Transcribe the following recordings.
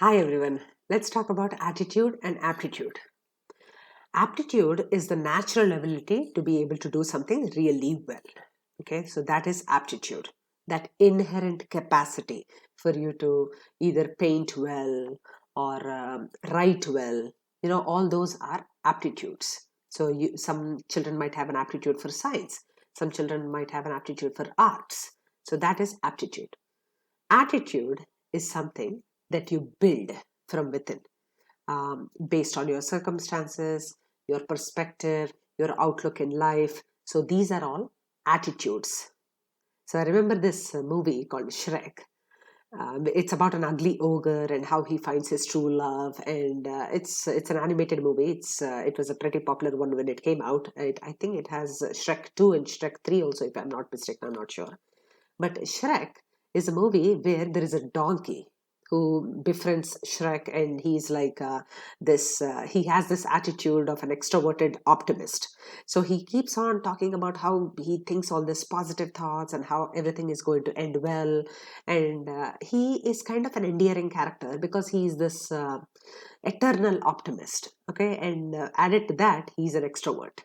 Hi everyone. Let's talk about attitude and aptitude. Aptitude is the natural ability to be able to do something really well. Okay, so that is aptitude, that inherent capacity for you to either paint well or write well. All those are aptitudes. So some children might have an aptitude for science, some children might have an aptitude for arts. So that is aptitude. Attitude is something that you build from within, based on your circumstances, your perspective, your outlook in life. So these are all attitudes. So I remember this movie called Shrek. It's about an ugly ogre and how he finds his true love, and it's an animated movie. It was a pretty popular one when it came out. I think it has Shrek 2 and Shrek 3 also, if I'm not mistaken. I'm not sure. But Shrek is a movie where there is a donkey who befriends Shrek, and he's like he has this attitude of an extroverted optimist. So he keeps on talking about how he thinks all these positive thoughts and how everything is going to end well. And he is kind of an endearing character because he's this eternal optimist. Okay. And added to that, he's an extrovert.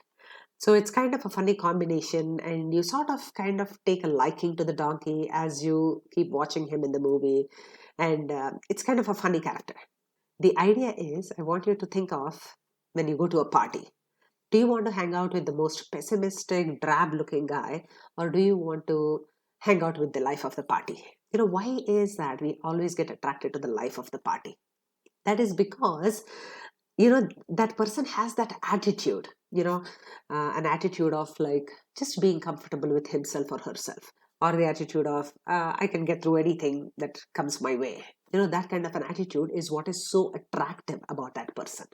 So it's kind of a funny combination, and you sort of kind of take a liking to the donkey as you keep watching him in the movie. And it's kind of a funny character. The idea is, I want you to think of when you go to a party. Do you want to hang out with the most pessimistic, drab looking guy, or do you want to hang out with the life of the party? Why is that we always get attracted to the life of the party? That is because that person has that attitude, an attitude of like just being comfortable with himself or herself, or the attitude of I can get through anything that comes my way. That kind of an attitude is what is so attractive about that person.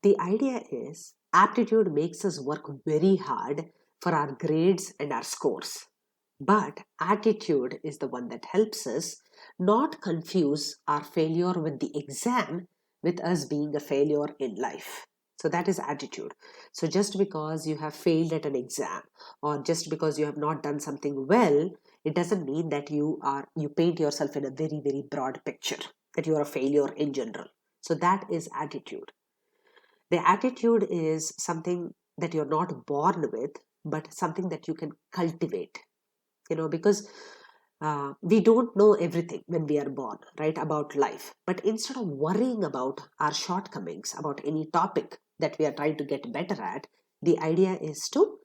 The idea is aptitude makes us work very hard for our grades and our scores, but attitude is the one that helps us not confuse our failure with the exam with us being a failure in life. So that is attitude. So just because you have failed at an exam, or just because you have not done something well, it doesn't mean that you paint yourself in a very, very broad picture, that you are a failure in general. So that is attitude. The attitude is something that you're not born with, but something that you can cultivate, because we don't know everything when we are born, right, about life. But instead of worrying about our shortcomings, about any topic that we are trying to get better at, the idea is to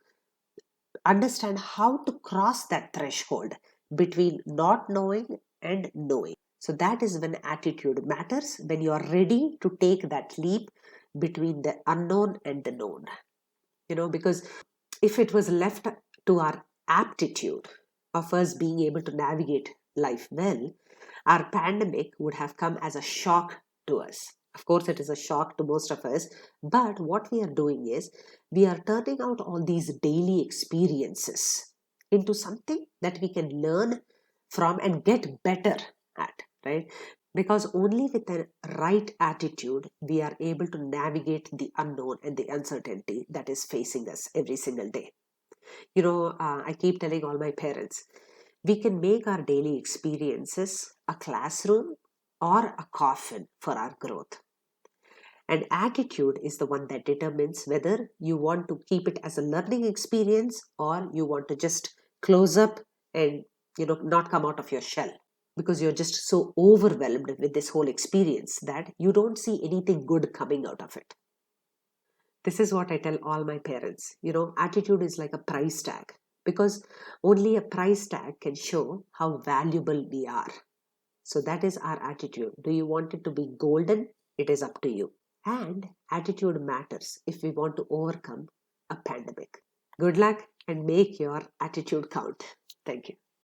understand how to cross that threshold between not knowing and knowing. So that is when attitude matters, when you are ready to take that leap between the unknown and the known. Because if it was left to our aptitude of us being able to navigate life well, our pandemic would have come as a shock to us. Of course, it is a shock to most of us, but what we are doing is we are turning out all these daily experiences into something that we can learn from and get better at, right? Because only with the right attitude we are able to navigate the unknown and the uncertainty that is facing us every single day. I keep telling all my parents, we can make our daily experiences a classroom or a coffin for our growth. And attitude is the one that determines whether you want to keep it as a learning experience or you want to just close up and not come out of your shell, because you're just so overwhelmed with this whole experience that you don't see anything good coming out of it. This is what I tell all my parents. Attitude is like a price tag, because only a price tag can show how valuable we are. So that is our attitude. Do you want it to be golden? It is up to you. And attitude matters if we want to overcome a pandemic. Good luck and make your attitude count. Thank you.